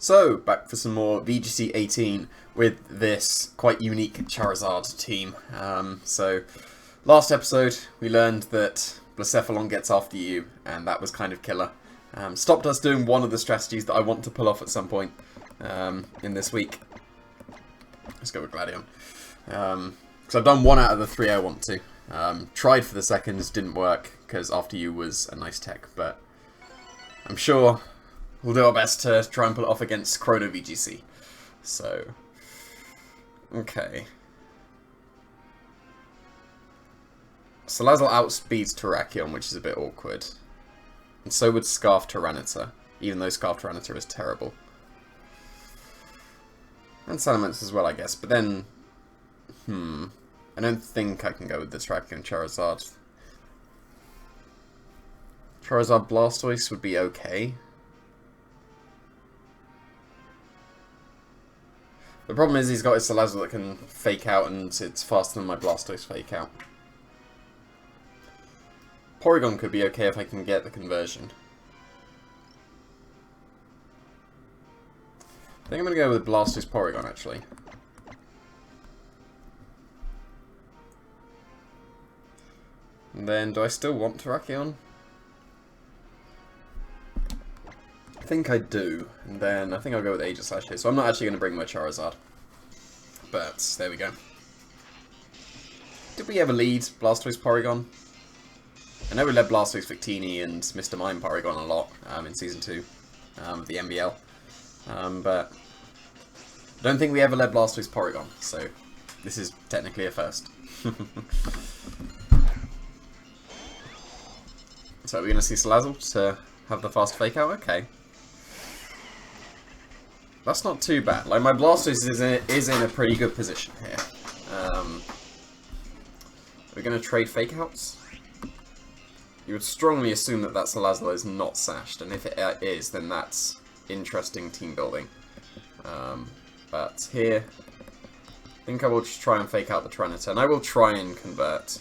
So, back for some more VGC 18 with this quite unique Charizard team. Last episode we learned that Blacephalon gets after you, and that was kind of killer. Stopped us doing one of the strategies that I want to pull off at some point in this week. Let's go with Gladion. So I've done one out of the three I want to. Tried for the seconds, didn't work, because after you was a nice tech, but I'm sure we'll do our best to try and pull it off against Chrono VGC. So, okay. Salazzle outspeeds Terrakion, which is a bit awkward. And so would Scarf Tyranitar, even though Scarf Tyranitar is terrible. And Salamence as well, I guess, but then... I don't think I can go with this Terrakion Charizard. Charizard Blastoise would be okay. The problem is he's got his Salazzle that can fake out, and it's faster than my Blastoise fake out. Porygon could be okay if I can get the conversion. I think I'm going to go with Blastoise Porygon, actually. And then, do I still want Terrakion? I think I do, and then I think I'll go with Aegislash here, so I'm not actually going to bring my Charizard. But, there we go. Did we ever lead Blastoise Porygon? I know we led Blastoise Victini and Mr. Mime Porygon a lot in Season 2 of the MBL. But I don't think we ever led Blastoise Porygon, so this is technically a first. So we're going to see Salazzle to have the fast fake out? Okay. That's not too bad. Like, my Blastoise is in a pretty good position here. Are we going to trade fake outs? You would strongly assume that that Salazzle is not sashed, and if it is, then that's interesting team building. But here, I think I will just try and fake out the Tyranitar, and I will try and convert.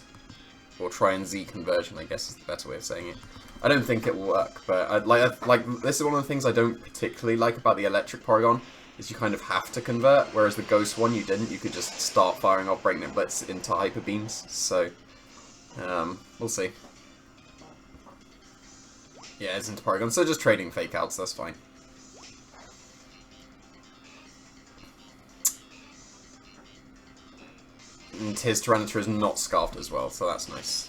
Or try and Z conversion, I guess is the better way of saying it. I don't think it will work, but this is one of the things I don't particularly like about the electric Porygon, is you kind of have to convert, whereas the Ghost one you didn't. You could just start firing off Breakneck Blitz into Hyper Beams, so we'll see. Yeah, it's into Porygon, so just trading fake outs, that's fine. And his Tyranitar is not Scarfed as well, so that's nice.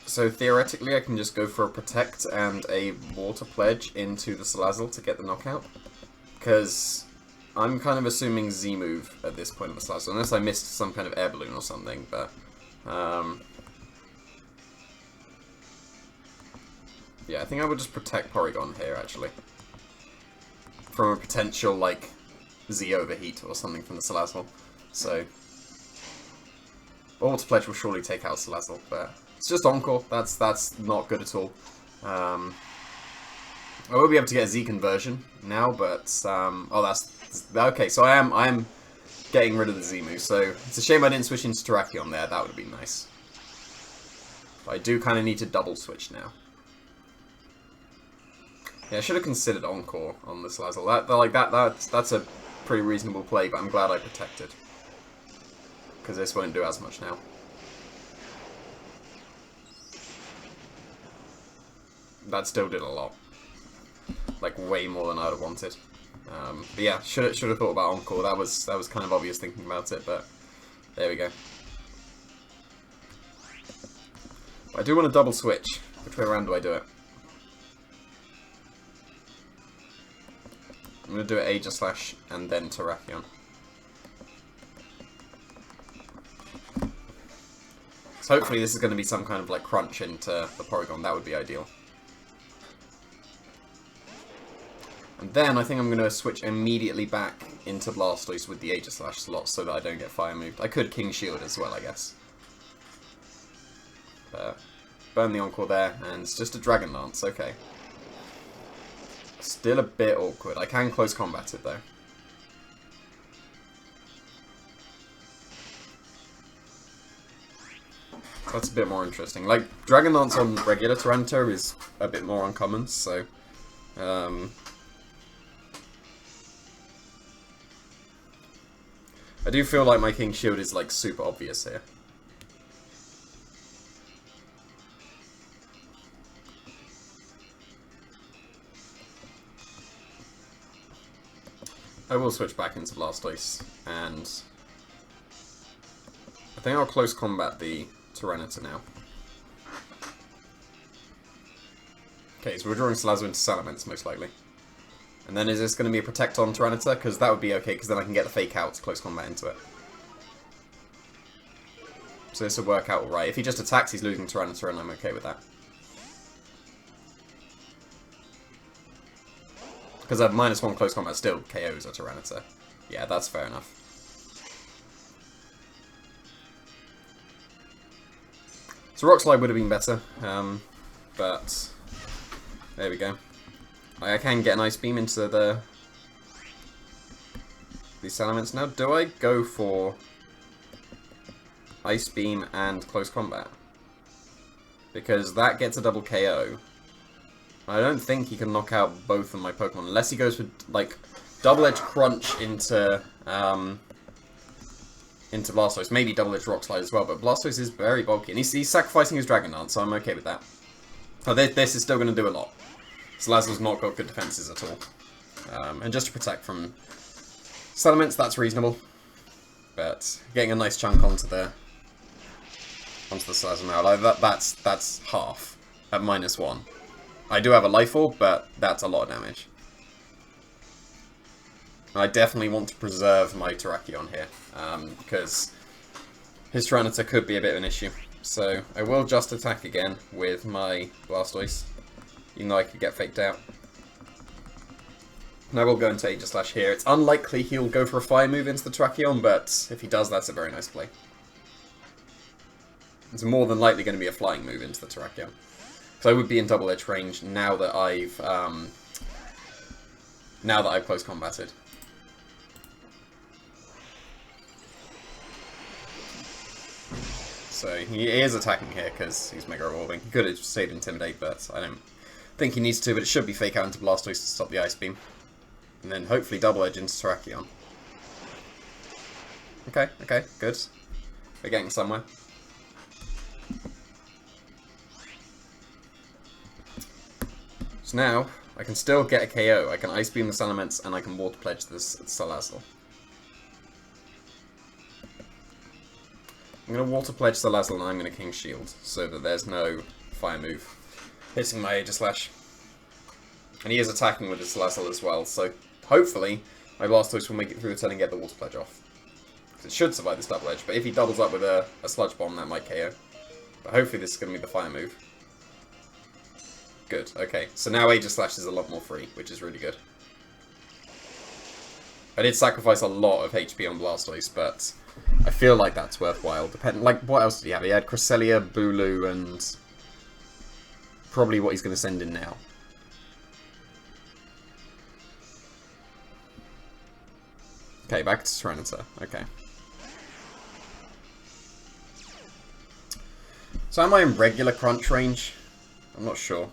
So theoretically I can just go for a Protect and a Water Pledge into the Salazzle to get the knockout. Because I'm kind of assuming Z-move at this point of the Salazzle, unless I missed some kind of Air Balloon or something, but... yeah, I think I would just Protect Porygon here, actually. From a potential, like, Z-Overheat or something from the Salazzle. So... Water Pledge will surely take out Salazzle, but it's just Encore. That's not good at all. I will be able to get a Z conversion now, but oh, that's okay. So I am getting rid of the Z move. So it's a shame I didn't switch into Terrakion there. That would have been nice. But I do kind of need to double switch now. Yeah, I should have considered Encore on the Salazzle. That's a pretty reasonable play, but I'm glad I protected. Because this won't do as much now. That still did a lot. Like, way more than I would have wanted. But yeah, should have thought about Encore. That was kind of obvious thinking about it, but there we go. But I do want to double switch. Which way around do I do it? I'm going to do it Aegislash and then Terrakion. So hopefully this is going to be some kind of like crunch into the Porygon. That would be ideal. And then I think I'm going to switch immediately back into Blastoise with the Aegislash slot so that I don't get fire moved. I could King Shield as well, I guess. Burn the Encore there, and it's just a Dragon Lance. Okay. Still a bit awkward. I can close combat it though. That's a bit more interesting. Like, Dragon Lance on regular Tyranitar is a bit more uncommon, so I do feel like my King Shield is like super obvious here. I will switch back into Blastoise, and I think I'll close combat the Tyranitar now. Okay, so we're drawing Salazzle into Salamence, most likely. And then is this going to be a Protect on Tyranitar? Because that would be okay, because then I can get the Fake Out close combat into it. So this will work out alright. If he just attacks, he's losing Tyranitar, and I'm okay with that. Because a -1 close combat still KOs a Tyranitar. Yeah, that's fair enough. So Rock Slide would have been better, but there we go. I can get an Ice Beam into these Salamence now. Do I go for Ice Beam and Close Combat? Because that gets a double KO. I don't think he can knock out both of my Pokemon, unless he goes for, like, Double Edge Crunch into Blastoise. Maybe Double Edge Rock Slide as well, but Blastoise is very bulky, and he's sacrificing his Dragon Dance, so I'm okay with that. Oh, this is still going to do a lot. Salazzle's not got good defenses at all. And just to protect from Salamence, that's reasonable. But getting a nice chunk onto the Salazzle now, like that's half at -1. I do have a Life Orb, but that's a lot of damage. I definitely want to preserve my Terrakion here, because his Tyranitar could be a bit of an issue. So I will just attack again with my Blastoise, even though I could get faked out. And I will go into Aegislash here. It's unlikely he'll go for a Fire move into the Terrakion, but if he does, that's a very nice play. It's more than likely going to be a Flying move into the Terrakion. So I would be in Double Edge range now that I've close combated. So he is attacking here because he's Mega Evolving. He could have stayed Intimidate, but I don't think he needs to. But it should be Fake Out into Blastoise to stop the Ice Beam, and then hopefully Double Edge into Terrakion. Okay, good. We're getting somewhere. So now, I can still get a KO. I can Ice Beam the Salamence, and I can Water Pledge this Salazzle. I'm going to Water Pledge Salazzle, and I'm going to King Shield, so that there's no Fire move hitting my Aegislash. And he is attacking with his Salazzle as well, so hopefully my Blastoise will make it through the turn and get the Water Pledge off. Because it should survive this Double Edge, but if he doubles up with a Sludge Bomb, that might KO. But hopefully this is going to be the Fire move. Good, okay. So now Aegislash is a lot more free, which is really good. I did sacrifice a lot of HP on Blastoise, but I feel like that's worthwhile. Like, what else did he have? He had Cresselia, Bulu, and probably what he's going to send in now. Okay, back to Tyranitar. Okay. So am I in regular crunch range? I'm not sure.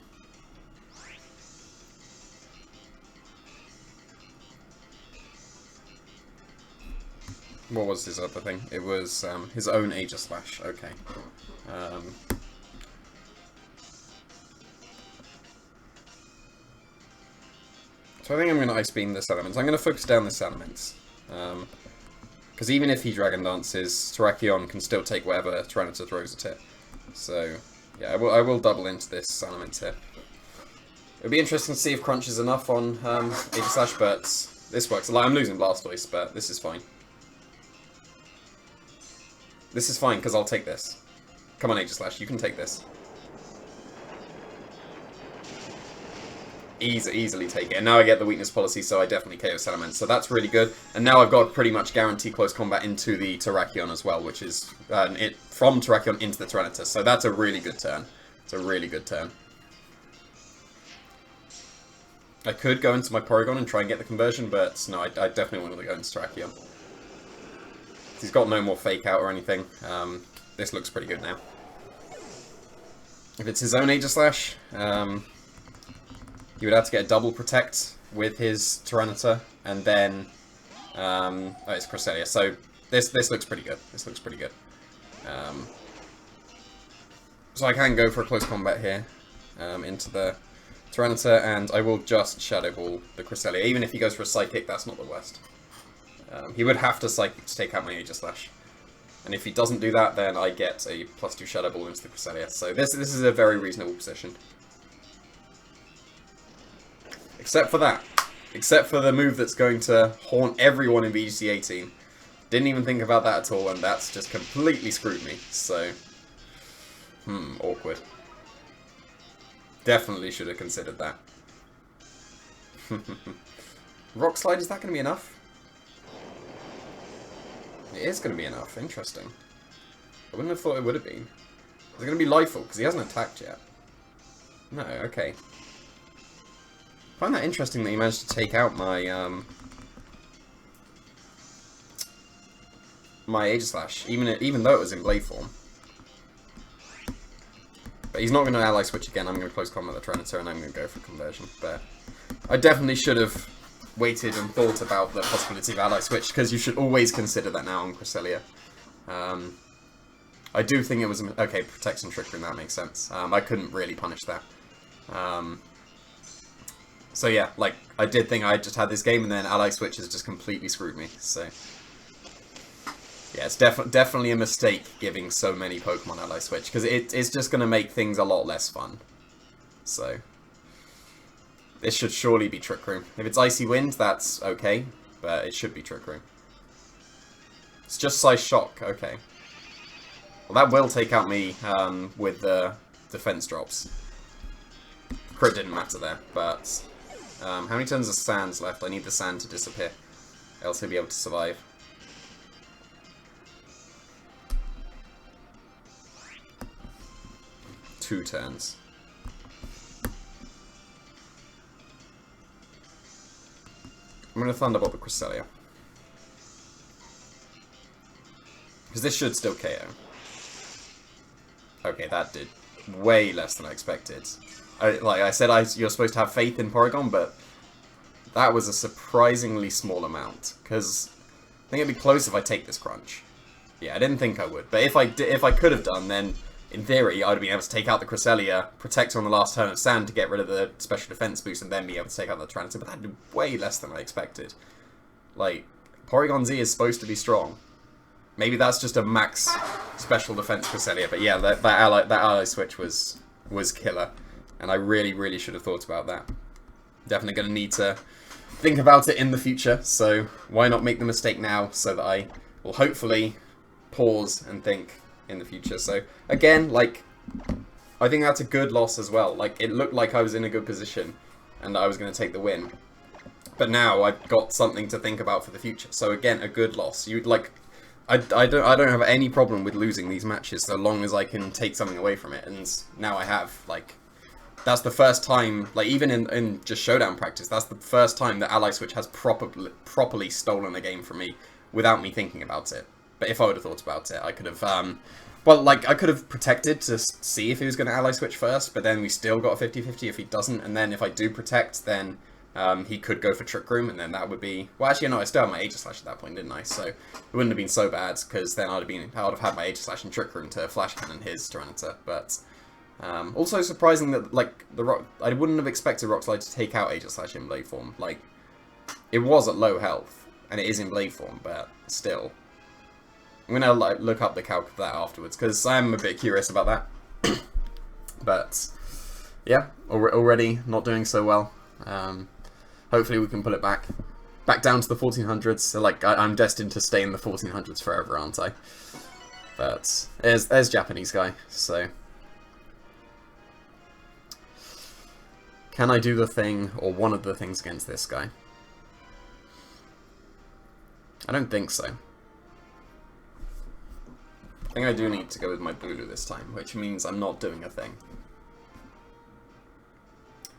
What was his other thing? It was his own Aegislash. Okay. So I think I'm going to Ice Beam this Salamence. I'm going to focus down this Salamence. Because even if he Dragon Dances, Terrakion can still take whatever Tyranitar throws at it. So, yeah, I will double into this Salamence here. It'll be interesting to see if Crunch is enough on Aegislash, but this works. Like, I'm losing Blastoise, but this is fine. This is fine, because I'll take this. Come on, Aegislash, you can take this. Easily take it. And now I get the weakness policy, so I definitely KO Salamence. So that's really good. And now I've got pretty much guaranteed close combat into the Terrakion as well, which is from Terrakion into the Tyranitar. So that's a really good turn. It's a really good turn. I could go into my Porygon and try and get the conversion, but no, I definitely want to go into Terrakion. He's got no more Fake Out or anything. This looks pretty good now. If it's his own Aegislash, he would have to get a double Protect with his Tyranitar, and then... oh, it's Cresselia. So This looks pretty good. This looks pretty good. So I can go for a close combat here into the Tyranitar, and I will just Shadow Ball the Cresselia. Even if he goes for a Psychic, that's not the worst. He would have to Psychic to take out my Aegislash. And if he doesn't do that, then I get a +2 Shadow Ball into the Cresselia. So this is a very reasonable position. Except for that. Except for the move that's going to haunt everyone in VGC 18. Didn't even think about that at all, and that's just completely screwed me. So, awkward. Definitely should have considered that. Rock Slide, is that going to be enough? It is going to be enough. Interesting. I wouldn't have thought it would have been. Is it going to be Lifeful? Because he hasn't attacked yet. No, okay. I find that interesting that he managed to take out my, my Aegislash, even though it was in Blade form. But he's not going to ally switch again. I'm going to close combat the Tyranitar, and I'm going to go for conversion. But I definitely should have waited and thought about the possibility of ally switch, because you should always consider that now on Cresselia. I do think it was okay. Protection Trick Room, that makes sense. I couldn't really punish that. So yeah, like I did think I just had this game, and then ally switch has just completely screwed me. So yeah, it's definitely a mistake giving so many Pokemon ally switch, because it's just going to make things a lot less fun. So this should surely be Trick Room. If it's Icy Wind, that's okay, but it should be Trick Room. It's just Size Shock, okay. Well, that will take out me with the defense drops. Crit didn't matter there, but how many turns of Sand's left? I need the Sand to disappear, else he'll be able to survive. Two turns. I'm going to Thunderbolt the Cresselia. Because this should still KO. Okay, that did way less than I expected. Like I said, you're supposed to have faith in Porygon, but that was a surprisingly small amount. Because I think it'd be close if I take this crunch. Yeah, I didn't think I would. But if I could have done, then in theory, I'd be able to take out the Cresselia, protect her on the last turn of Sand to get rid of the special defense boost, and then be able to take out the Tyranitar. But that did way less than I expected. Like, Porygon Z is supposed to be strong. Maybe that's just a max special defense Cresselia, but yeah, that ally switch was killer, and I really should have thought about that. Definitely going to need to think about it in the future, so why not make the mistake now, so that I will hopefully pause and think in the future. So again, like, I think that's a good loss as well. Like, it looked like I was in a good position and I was going to take the win, but now I've got something to think about for the future. So again, a good loss. You'd like, I don't have any problem with losing these matches so long as I can take something away from it, and now I have. Like, that's the first time, like, even in just showdown practice, that's the first time that ally switch has properly stolen a game from me without me thinking about it. But if I would have thought about it, I could have, well, like, I could have protected to see if he was going to ally switch first, but then we still got a 50-50 if he doesn't, and then if I do protect, then he could go for Trick Room, and then that would be, well, actually, no, I still had my Aegislash at that point, didn't I? So it wouldn't have been so bad, because then I would have had my Aegislash and Trick Room to Flash Cannon his Tyranitar. But also surprising that, like, I wouldn't have expected Rock Slide to take out Aegislash in Blade form. Like, it was at low health, and it is in Blade form, but still. I'm gonna like look up the calc of that afterwards, because I'm a bit curious about that. But yeah, already not doing so well. Hopefully we can pull it back down to the 1400s. So like I'm destined to stay in the 1400s forever, aren't I? But there's Japanese guy. So can I do the thing or one of the things against this guy? I don't think so. I think I do need to go with my Bulu this time, which means I'm not doing a thing.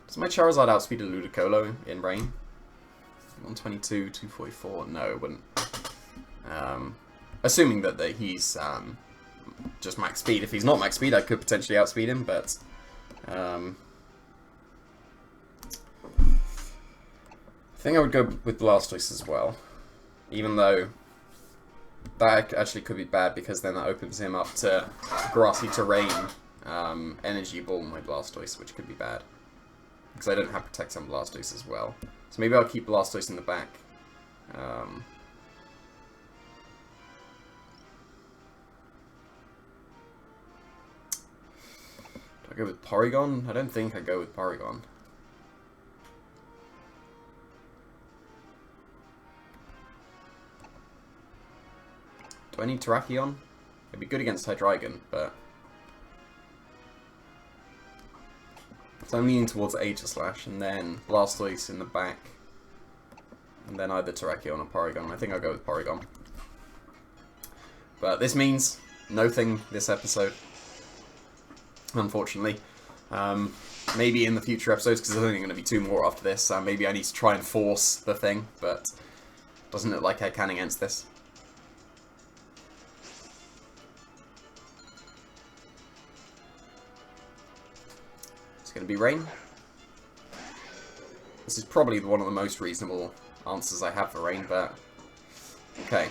Does my Charizard outspeed a Ludicolo in Rain? 122, 244? No, it wouldn't. Assuming that he's just max speed. If he's not max speed, I could potentially outspeed him, but I think I would go with Blastoise as well. Even though that actually could be bad, because then that opens him up to Grassy Terrain, Energy Ball my Blastoise, which could be bad. Because I don't have Protect on Blastoise as well. So maybe I'll keep Blastoise in the back. Do I go with Porygon? I don't think I go with Porygon. Do I need Terrakion? It'd be good against Hydreigon, but... So I'm leaning towards Aegislash, and then Blastoise in the back. And then either Terrakion or Porygon. I think I'll go with Porygon. But this means nothing this episode, unfortunately. Maybe in the future episodes, because there's only going to be 2 more after this. Maybe I need to try and force the thing, but doesn't look like I can against this. Going to be rain. This is probably one of the most reasonable answers I have for rain, but okay.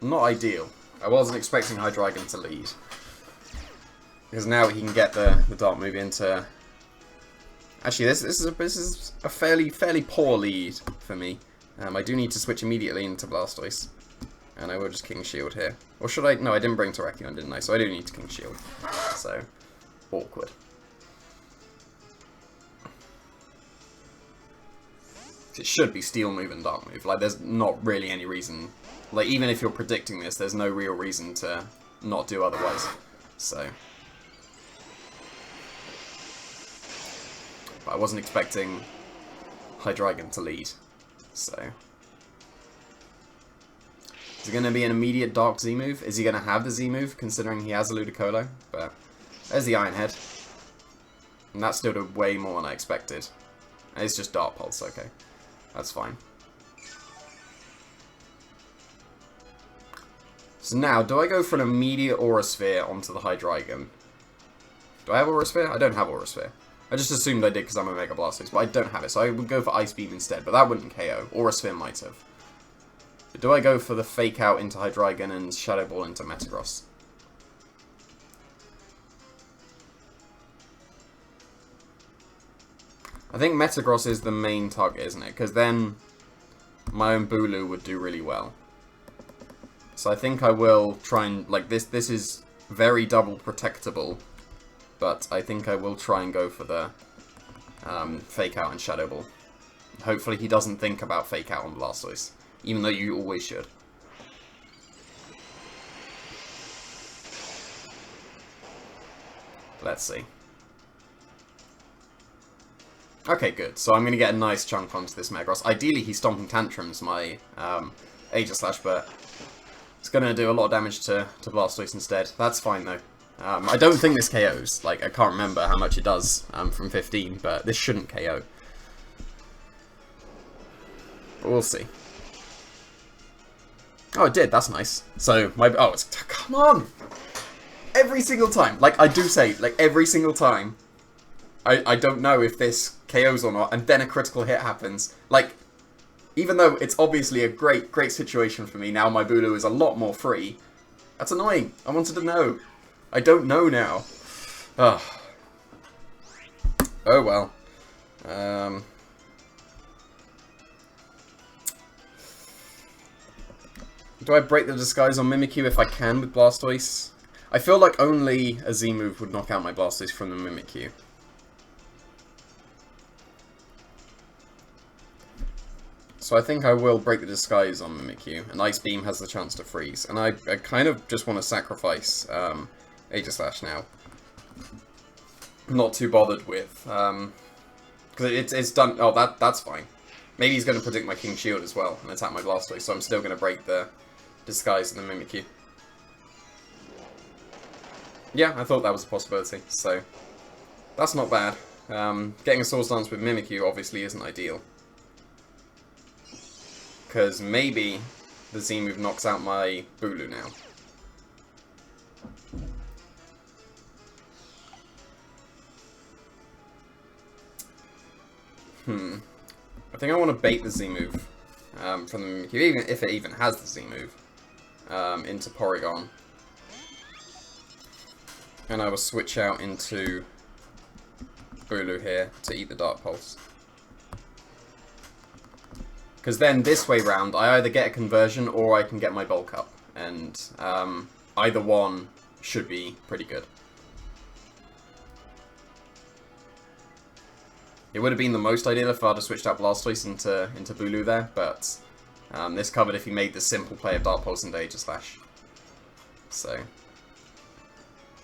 Not ideal. I wasn't expecting Hydreigon to lead, because now he can get the Dark move into. Actually, this is a fairly poor lead for me. I do need to switch immediately into Blastoise, and I will just King Shield here. Or should I? No, I didn't bring Terrakion, didn't I? So I do need to King Shield. So awkward. It should be Steel move and Dark move. Like, there's not really any reason. Like, even if you're predicting this, there's no real reason to not do otherwise. So. But I wasn't expecting Hydreigon to lead. So. Is it going to be an immediate Dark Z move? Is he going to have the Z move, considering he has a Ludicolo? But there's the Iron Head. And that still did way more than I expected. And it's just Dark Pulse, okay. That's fine. So now, do I go for an immediate Aura Sphere onto the Hydreigon? Do I have Aura Sphere? I don't have Aura Sphere. I just assumed I did because I'm a Mega Blastoise, but I don't have it, so I would go for Ice Beam instead, but that wouldn't KO. Aura Sphere might have. But do I go for the Fake Out into Hydreigon and Shadow Ball into Metagross? I think Metagross is the main target, isn't it? Because then my own Bulu would do really well. So I think I will try and, like, this is very double protectable, but I think I will try and go for the Fake Out and Shadow Ball. Hopefully he doesn't think about Fake Out on Blastoise, even though you always should. Let's see. Okay, good. So I'm going to get a nice chunk onto this Metagross. Ideally, he's Stomping Tantrums my Aegislash, but it's going to do a lot of damage to Blastoise instead. That's fine, though. I don't think this KOs. Like, I can't remember how much it does from 15, but this shouldn't KO. But we'll see. Oh, it did. That's nice. So, oh, it's... Come on! Every single time. Like, I do say, like, every single time, I don't know if this KOs or not, and then a critical hit happens. Like, even though it's obviously a great situation for me, now my Bulu is a lot more free. That's annoying. I wanted to know. I don't know now. Ugh. Oh well. Do I break the disguise on Mimikyu if I can with Blastoise? I feel like only a Z move would knock out my Blastoise from the Mimikyu. So I think I will break the disguise on Mimikyu, and Ice Beam has the chance to freeze. And I kind of just want to sacrifice Aegislash now. I'm not too bothered with, because it's done. Oh, that's fine. Maybe he's going to predict my King Shield as well and attack my Blastoise, so I'm still going to break the disguise in the Mimikyu. Yeah, I thought that was a possibility, so that's not bad. Getting a Swords Dance with Mimikyu obviously isn't ideal, because maybe the Z move knocks out my Bulu now. I think I want to bait the Z move from the Mimikyu, even if it even has the Z move. into Porygon. And I will switch out into Bulu here to eat the Dark Pulse. Because then this way round, I either get a conversion or I can get my bulk up. And either one should be pretty good. It would have been the most ideal if I'd have switched out Blastoise into Bulu there, but this covered if he made the simple play of Dark Pulse into Aegislash. So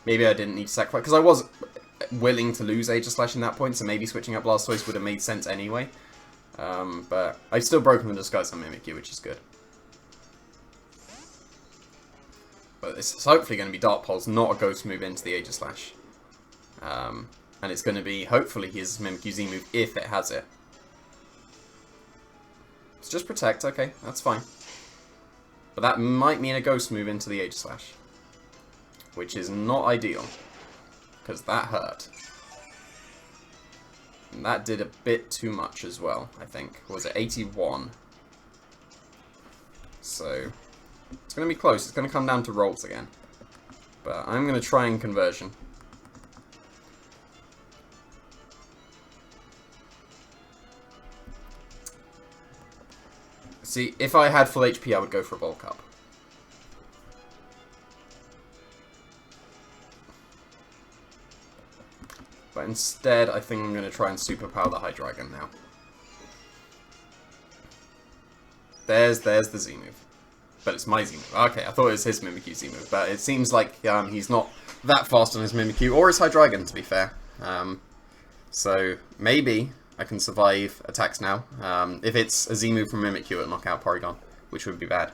maybe I didn't need to sacrifice, because I was willing to lose Aegislash in that point, so maybe switching out Blastoise would have made sense anyway. But I've still broken the disguise on Mimikyu, which is good. But this is hopefully going to be Dark Pulse, not a Ghost move into the Aegislash. And it's going to be, hopefully, his Mimikyu Z move, if it has it. It's just Protect, okay, that's fine. But that might mean a Ghost move into the Aegislash. Which is not ideal. Because that hurt. And that did a bit too much as well, I think. Was it 81? So, it's going to be close. It's going to come down to rolls again. But I'm going to try and conversion. See, if I had full HP, I would go for a bulk up. But instead, I think I'm going to try and superpower the Hydreigon now. There's the Z move. But it's my Z move. Okay, I thought it was his Mimikyu Z move. But it seems like he's not that fast on his Mimikyu, or his Hydreigon, to be fair. So, maybe I can survive attacks now. If it's a Z move from Mimikyu, it'll knock out Porygon, which would be bad.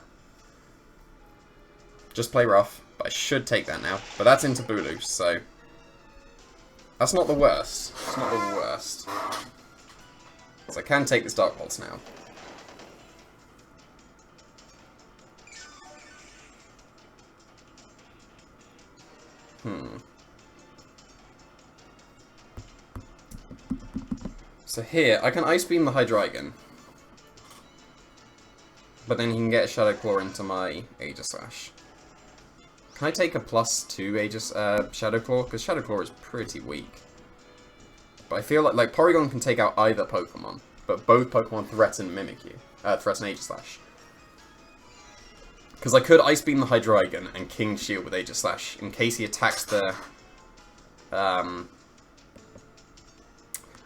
Just play rough, but I should take that now. But that's into Bulu, so that's not the worst. It's not the worst. So I can take this Dark Pulse now. So here, I can Ice Beam the Hydreigon. But then he can get a Shadow Claw into my Aegislash. Can I take a +2 Shadow Claw? Because Shadow Claw is pretty weak. But I feel like Porygon can take out either Pokemon. But both Pokemon threaten Mimikyu. Threaten Aegislash. Because I could Ice Beam the Hydreigon and King Shield with Aegislash in case he attacks the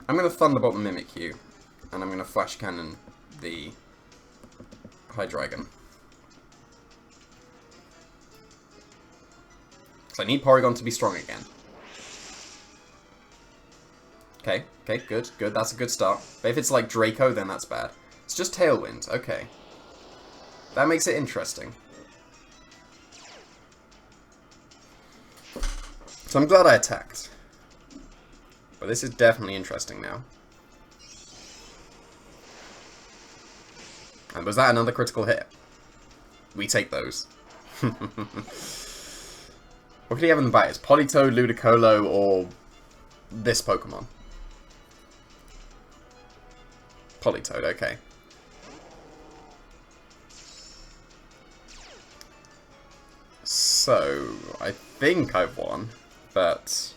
I'm going to Thunderbolt the Mimikyu, and I'm going to Flash Cannon the Hydreigon. So I need Porygon to be strong again. Okay, good. That's a good start. But if it's like Draco, then that's bad. It's just Tailwind, okay. That makes it interesting. So I'm glad I attacked. But this is definitely interesting now. And was that another critical hit? We take those. What could he have in the bag? It's Politoed, Ludicolo, or this Pokemon? Politoed, okay. So, I think I've won, but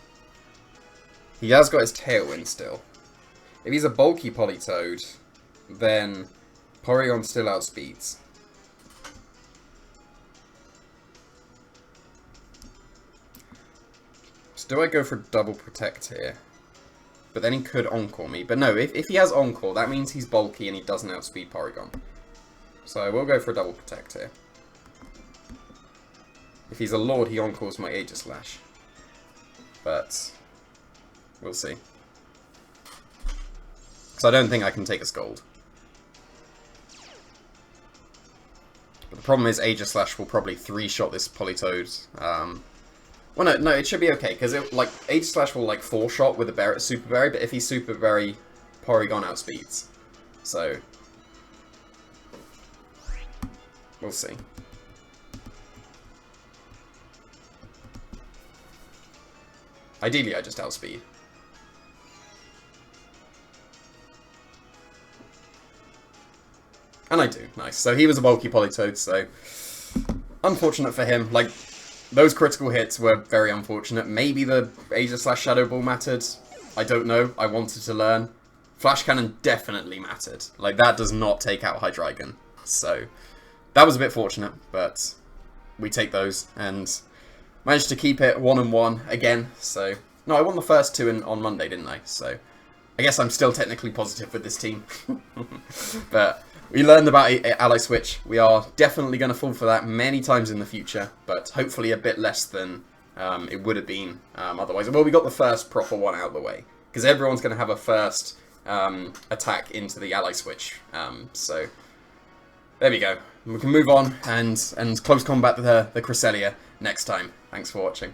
he has got his Tailwind still. If he's a bulky Politoed, then Porygon still outspeeds. So do I go for double protect here? But then he could Encore me. But no, if he has Encore, that means he's bulky and he doesn't outspeed Porygon. So I will go for a double protect here. If he's a Lord, he Encores my Aegislash. But we'll see. Because I don't think I can take a Scold. But the problem is Aegislash will probably 3-shot this Politoed. Well, no, it should be okay, because Aegislash will 4-shot with a Super Berry, but if he's Super Berry, Porygon outspeeds. So we'll see. Ideally, I just outspeed. And I do. Nice. So he was a bulky Politoed, so unfortunate for him. Like, those critical hits were very unfortunate. Maybe the Aegis/Shadow Ball mattered. I don't know. I wanted to learn. Flash Cannon definitely mattered. Like, that does not take out Hydreigon. So, that was a bit fortunate, but we take those and managed to keep it 1-1 again. So, no, I won the first two on Monday, didn't I? So, I guess I'm still technically positive with this team. But we learned about Ally Switch. We are definitely going to fall for that many times in the future, but hopefully a bit less than it would have been otherwise. Well, we got the first proper one out of the way, because everyone's going to have a first attack into the Ally Switch. So there we go. We can move on and close combat the Cresselia next time. Thanks for watching.